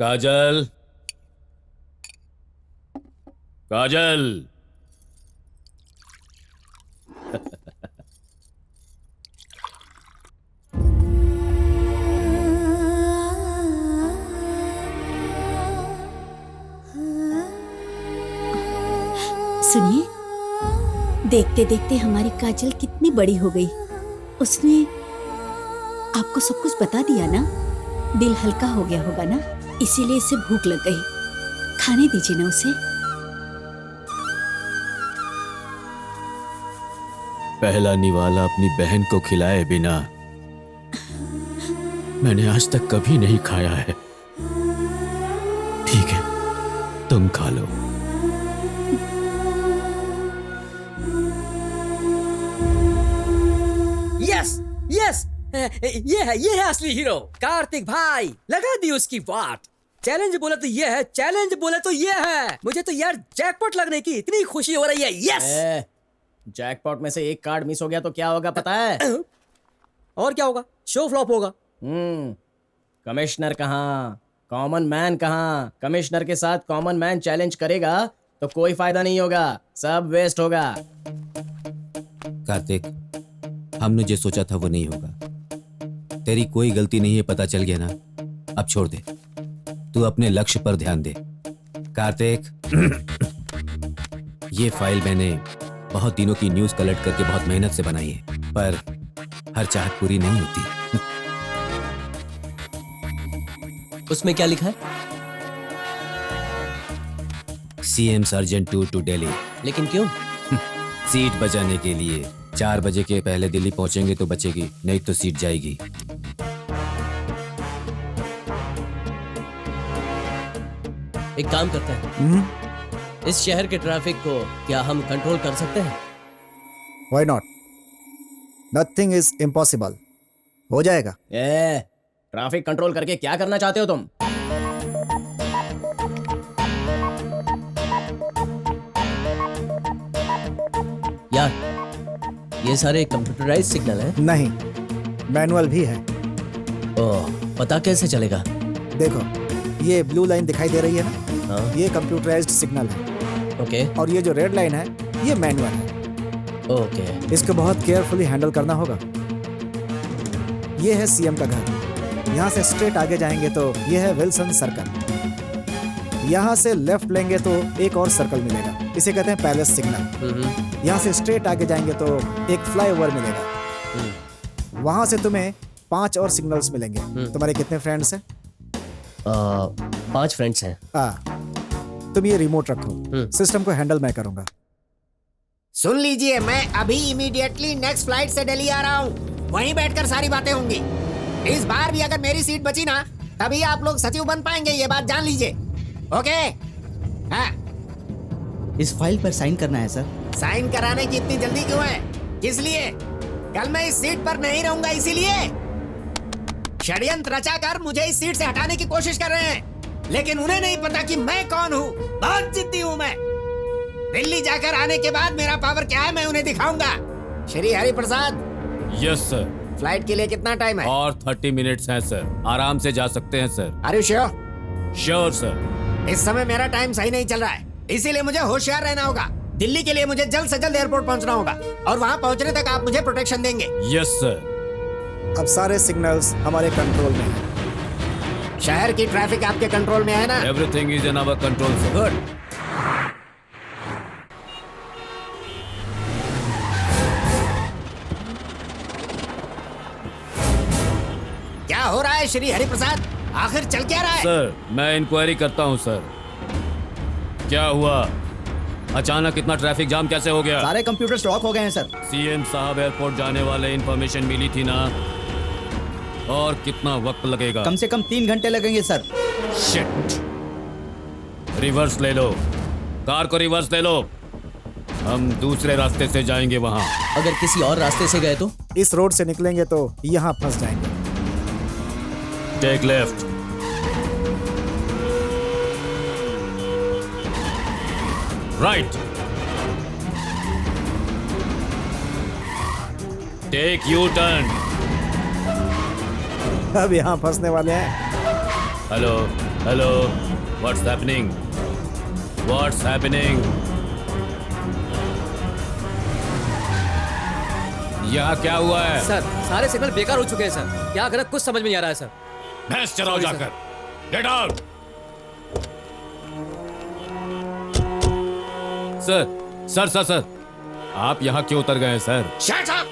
काजल, काजल। सुनिए, देखते देखते हमारी काजल कितनी बड़ी हो गई। उसने आपको सब कुछ बता दिया ना, दिल हल्का हो गया होगा ना, इसीलिए इसे भूख लग गई। खाने दीजिए ना उसे। पहला निवाला अपनी बहन को खिलाए बिना मैंने आज तक कभी नहीं खाया है। ठीक है, तुम खा लो। यस यस, ये है असली हीरो कार्तिक भाई। लगा दी उसकी वाट। चैलेंज बोले तो ये है, चैलेंज बोले तो ये है। मुझे तो यार जैकपॉट लगने की इतनी खुशी हो रही है। यस। जैकपॉट में से एक कार्ड मिस हो गया तो क्या होगा पता है? और क्या होगा? शो फ्लॉप होगा। कमिश्नर कहाँ, कॉमन मैन कहाँ? कमिश्नर के साथ कॉमन मैन चैलेंज करेगा तो कोई फायदा नहीं होगा, सब वेस्ट होगा। कार्तिक, हमने जो सोचा था वो नहीं होगा। तेरी कोई गलती नहीं है, पता चल गया ना। अब छोड़ दे, तू अपने लक्ष्य पर ध्यान दे। कार्तिक, ये फाइल मैंने बहुत दिनों की न्यूज़ कलेक्ट करके बहुत मेहनत से बनाई है, पर हर चाहत पूरी नहीं होती। उसमें क्या लिखा है? CM sergeant to Delhi. लेकिन क्यों? सीट बचाने के लिए। 4 बजे के पहले दिल्ली पहुंचेंगे तो बचेगी, नहीं तो सीट जाएगी। एक काम करते हैं, इस शहर के ट्रैफिक को क्या हम कंट्रोल कर सकते हैं? Why not? Nothing is impossible. हो जाएगा। ट्रैफिक कंट्रोल करके क्या करना चाहते हो तुम? यार, ये सारे कंप्यूटराइज सिग्नल हैं? नहीं, मैनुअल भी है। ओह, पता कैसे चलेगा? देखो, ये ब्लू लाइन दिखाई दे रही है ना, हाँ। ये कंप्यूटराइज्ड सिग्नल है। ओके और ये जो रेड लाइन है, ये मैनुअल है। ओके। इसको बहुत केयरफुली हैंडल करना होगा। ये है सीएम का घर। यहाँ से स्ट्रेट आगे जाएंगे तो ये है विल्सन सर्कल। यहाँ से लेफ्ट लेंगे तो एक और सर्कल मिलेगा, इसे कहते हैं पैलेस सिग्नल। यहाँ से स्ट्रेट आगे जाएंगे तो एक फ्लाईओवर मिलेगा। वहाँ से तुम्हें 5 और सिग्नल्स मिलेंगे। तुम्हारे कितने फ्रेंड्स हैं? 5 फ्रेंड्स हैं। तुम ये रिमोट रखो, सिस्टम को हैंडल मैं करूंगा। सुन लीजिए, मैं अभी इमीडिएटली नेक्स्ट फ्लाइट से दिल्ली आ रहा हूँ। वहीं बैठकर सारी बातें होंगी। इस बार भी अगर मेरी सीट बची ना, तभी आप लोग सचिव बन पाएंगे, ये बात जान लीजिए। ओके? हाँ। इस फाइल पर साइन करना है सर। साइन कराने की इतनी जल्दी क्यों है? किस लिए? कल मैं इस सीट पर नहीं रहूंगा, इसीलिए। षड्यंत्र रचाकर मुझे इस सीट से हटाने की कोशिश कर रहे हैं, लेकिन उन्हें नहीं पता कि मैं कौन हूँ। बहुत जिद्दी हूँ मैं। दिल्ली जाकर आने के बाद मेरा पावर क्या है मैं उन्हें दिखाऊंगा। Shri Hari Prasad. Yes sir. Flight के लिए कितना टाइम है? और 30 मिनट्स हैं सर, आराम से जा सकते हैं sir. Are you sure? Sure sir. इस समय मेरा टाइम सही नहीं चल रहा है, इसीलिए मुझे होशियार रहना होगा। दिल्ली के लिए मुझे जल्द से जल्द एयरपोर्ट पहुंचना होगा, और वहां पहुंचने तक आप मुझे प्रोटेक्शन देंगे। Yes sir. अब सारे सिग्नल्स हमारे कंट्रोल में हैं। शहर की ट्रैफिक आपके कंट्रोल में है ना? Everything is in our control sir. Good. क्या हो रहा है श्री हरिप्रसाद? आखिर चल क्या रहा है? सर, मैं इंक्वायरी करता हूं सर। क्या हुआ? अचानक इतना ट्रैफिक जाम कैसे हो गया? सारे कंप्यूटर लॉक हो गए हैं सर। सीएम साहब एयरपोर्ट जाने वाले इंफॉर्मेशन मिली थी ना? और कितना वक्त लगेगा? कम से कम 3 घंटे लगेंगे सर। शिट। रिवर्स ले लो, कार को रिवर्स ले लो। हम दूसरे रास्ते से जाएंगे वहां। अगर किसी और रास्ते से गए तो? इस रोड से निकलेंगे तो यहाँ फंस जाएंगे। Take left. Right. Take U turn. अब यहाँ फंसने वाले हैं। Hello, hello, what's happening? What's happening? यहाँ क्या हुआ है? सर सारे सिग्नल बेकार हो चुके हैं सर। क्या करें कुछ समझ में नहीं आ रहा है सर। भैंस चराओ Sorry, जाकर। Get out. सर, आप यहाँ क्यों उतर गए हैं sir? Shut up!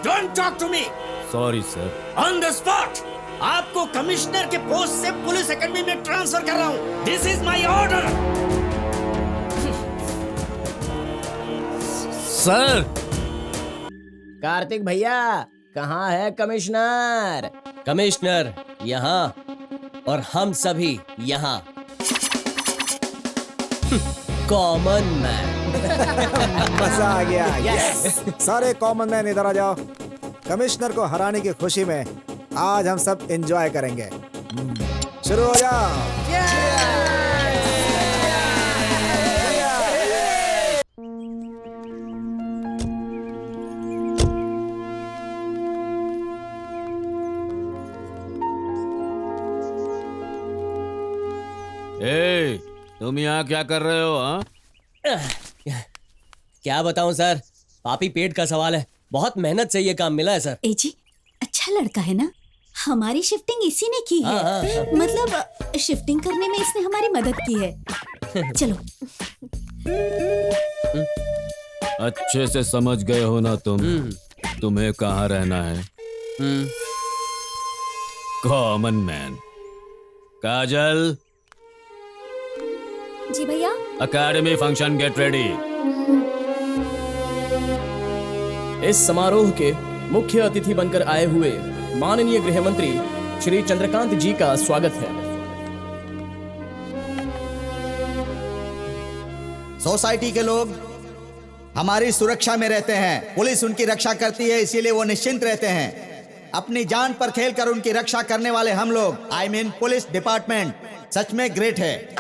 Don't talk to me! Sorry sir. On the spot आपको कमिश्नर के पोस्ट से पुलिस एकेडमी में ट्रांसफर कर रहा हूँ। This is my order. Sir Kartik भैया, कहाँ है कमिश्नर? कमिश्नर यहाँ और हम सभी यहाँ। Common man. मजा आ गया। यस। सारे कॉमन मैन इधर आ जाओ। कमिश्नर को हराने की खुशी में आज हम सब एंजॉय करेंगे। शुरू हो जाओ। ए, तुम यहाँ क्या कर रहे हो? हाँ, क्या बताऊं सर, पापी पेट का सवाल है। बहुत मेहनत से ये काम मिला है सर। ए जी, अच्छा लड़का है ना। हमारी शिफ्टिंग इसी ने की है। मतलब शिफ्टिंग करने में इसने हमारी मदद की है। चलो। अच्छे से समझ गए हो ना तुम? तुम्हें कहाँ रहना है? Common man. काजल, जी भैया। Academy function get ready. इस समारोह के मुख्य अतिथि बनकर आए हुए माननीय गृह मंत्री श्री चंद्रकांत जी का स्वागत है। सोसाइटी के लोग हमारी सुरक्षा में रहते हैं। पुलिस उनकी रक्षा करती है, इसीलिए वो निश्चिंत रहते हैं। अपनी जान पर खेलकर उनकी रक्षा करने वाले हम लोग, आई मीन पुलिस डिपार्टमेंट, सच में ग्रेट है।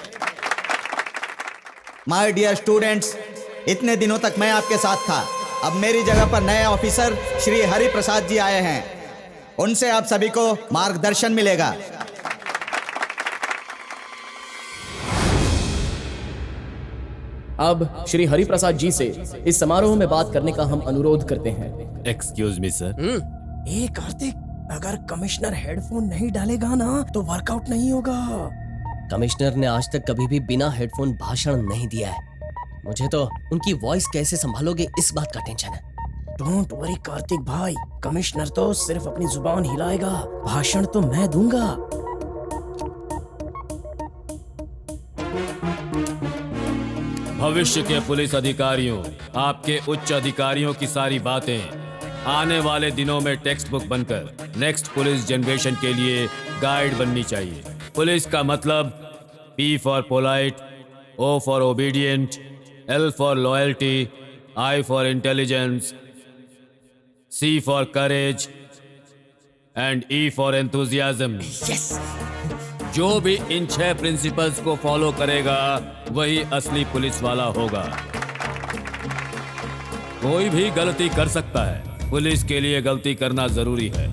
माय डियर स्टूडेंट्स, इतने दिनों तक मैं आपके साथ था। अब मेरी जगह पर नए ऑफिसर श्री हरि प्रसाद जी आए हैं। उनसे आप सभी को मार्गदर्शन मिलेगा। अब श्री हरि प्रसाद जी से इस समारोह में बात करने का हम अनुरोध करते हैं। Excuse me sir. ए कार्तिक, अगर कमिश्नर हेडफोन नहीं डालेगा ना तो वर्कआउट नहीं होगा। कमिश्नर ने आज तक कभी भी बिना हेडफोन भाषण नहीं दिया है। मुझे तो उनकी वॉइस कैसे संभालोगे इस बात का टेंशन है। डोंट वरी कार्तिक भाई, कमिश्नर तो सिर्फ अपनी जुबान हिलाएगा, भाषण तो मैं दूंगा। भविष्य के पुलिस अधिकारियों, आपके उच्च अधिकारियों की सारी बातें आने वाले दिनों में टेक्स्ट बुक बनकर नेक्स्ट पुलिस जनरेशन के लिए गाइड बननी चाहिए। पुलिस का मतलब P for polite, O for obedient, L for loyalty, I for intelligence, C for courage and E for enthusiasm. जो भी इन 6 प्रिंसिपल्स को फॉलो करेगा वही असली पुलिस वाला होगा। कोई भी गलती कर सकता है, पुलिस के लिए गलती करना जरूरी है।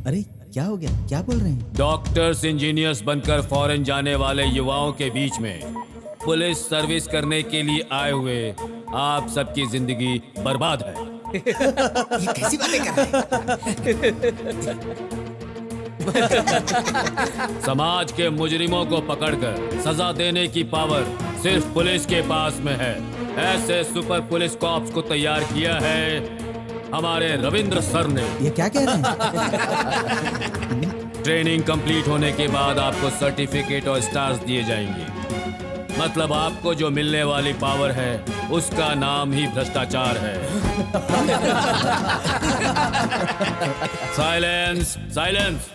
अरे क्या हो गया? क्या बोल रहे हैं? डॉक्टर्स, इंजीनियर्स बनकर फॉरेन जाने वाले युवाओं के बीच में पुलिस सर्विस करने के लिए आए हुए आप सबकी जिंदगी बर्बाद है। ये कैसी बातें कर रहे हैं? समाज के मुजरिमों को पकड़कर सजा देने की पावर सिर्फ पुलिस के पास में है। ऐसे सुपर पुलिस कॉप्स को तैयार किया है हमारे रविंद्र सर ने। ये क्या कह रहे हैं? ट्रेनिंग कंप्लीट होने के बाद आपको सर्टिफिकेट और स्टार्स दिए जाएंगे। मतलब आपको जो मिलने वाली पावर है उसका नाम ही भ्रष्टाचार है। Silence, silence.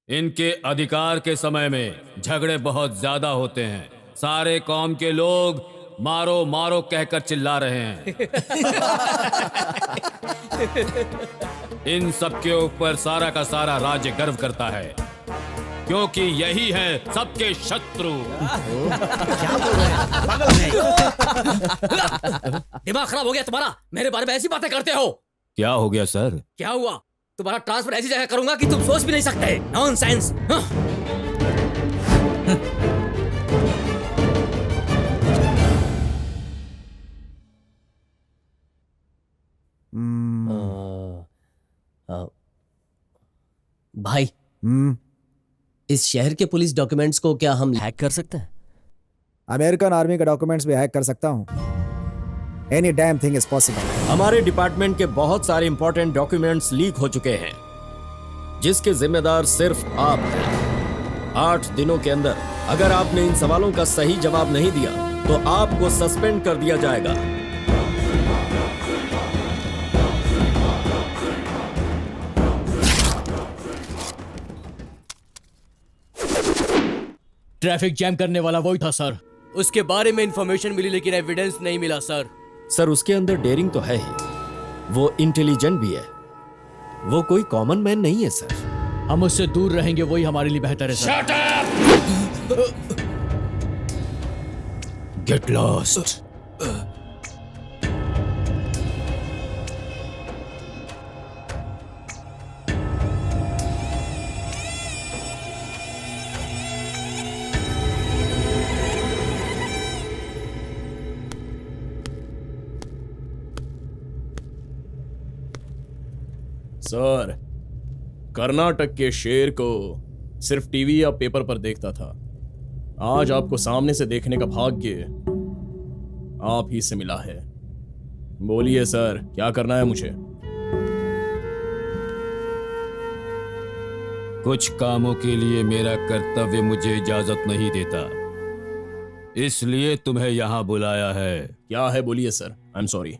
इनके अधिकार के समय में झगड़े बहुत ज्यादा होते हैं। सारे कौम के लोग मारो मारो कहकर चिल्ला रहे हैं। इन सब के ऊपर सारा का सारा राज्य गर्व करता है क्योंकि यही है सबके शत्रु। दिमाग खराब हो गया तुम्हारा? मेरे बारे में ऐसी बातें करते हो? क्या हो गया सर? क्या हुआ? तुम्हारा ट्रांसफर ऐसी जगह करूंगा कि तुम सोच भी नहीं सकते। नॉनसेंस। भाई, इस शहर के पुलिस डॉक्यूमेंट्स को क्या हम हैक कर सकते हैं? अमेरिकन आर्मी के डॉक्यूमेंट्स भी हैक कर सकता हूँ। Any damn thing is possible. हमारे डिपार्टमेंट के बहुत सारे इंपॉर्टेंट डॉक्यूमेंट्स लीक हो चुके हैं, जिसके जिम्मेदार सिर्फ आप हैं। 8 दिनों के अंदर अगर आपने इन सवालों का सही जवाब नहीं दिया तो आपको सस्पेंड कर दिया जाएगा। ट्रैफिक जैम करने वाला वही था सर। उसके बारे में इंफॉर्मेशन मिली लेकिन एविडेंस नहीं मिला सर। सर, उसके अंदर डेयरिंग tó है ही, वो इंटेलिजेंट भी है, वो कोई कॉमन मैन नहीं है सर। हम उससे दूर रहेंगे, वही हमारे लिए बेहतर है sir. Get lost. Sir, Karnataka के शेर को सिर्फ टीवी या पेपर पर देखता था। आज आपको सामने से देखने का भाग्य आप ही से मिला है। बोलिए सर, क्या करना है मुझे? कुछ कामों के लिए मेरा कर्तव्य मुझे इजाजत नहीं देता, इसलिए तुम्हें यहाँ बुलाया है। क्या है बोलिए sir. I am sorry.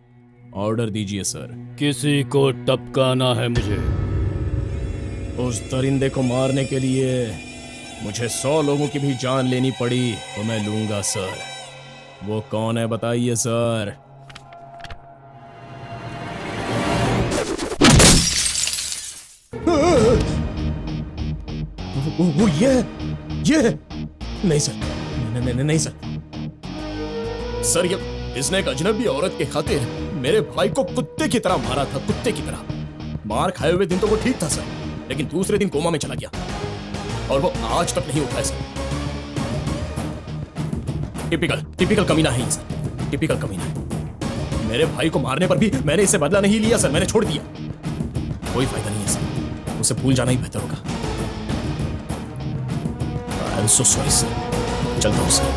Order दीजिए सर। किसी को टपकाना है मुझे। उस दरिंदे को मारने के लिए मुझे 100 लोगों की भी जान लेनी पड़ी तो मैं लूंगा सर। वो कौन है बताइए सर। वो ये नहीं सर, नहीं सर। सर, ये इसने एक अजनबी औरत के खातिर मेरे भाई को कुत्ते की तरह मारा था, कुत्ते की तरह। मार खाए हुए दिन तो वो ठीक था सर, लेकिन दूसरे दिन कोमा में चला गया और वो आज तक नहीं उठा है सर। टिपिकल कमीना है ये सर, टिपिकल कमीना है। मेरे भाई को मारने पर भी मैंने इसे बदला नहीं लिया सर, मैंने छोड़ दिया। कोई फायदा नहीं है सर, उसे भूल जाना ही बेहतर होगा। I am so sorry sir. चलता हूं सर।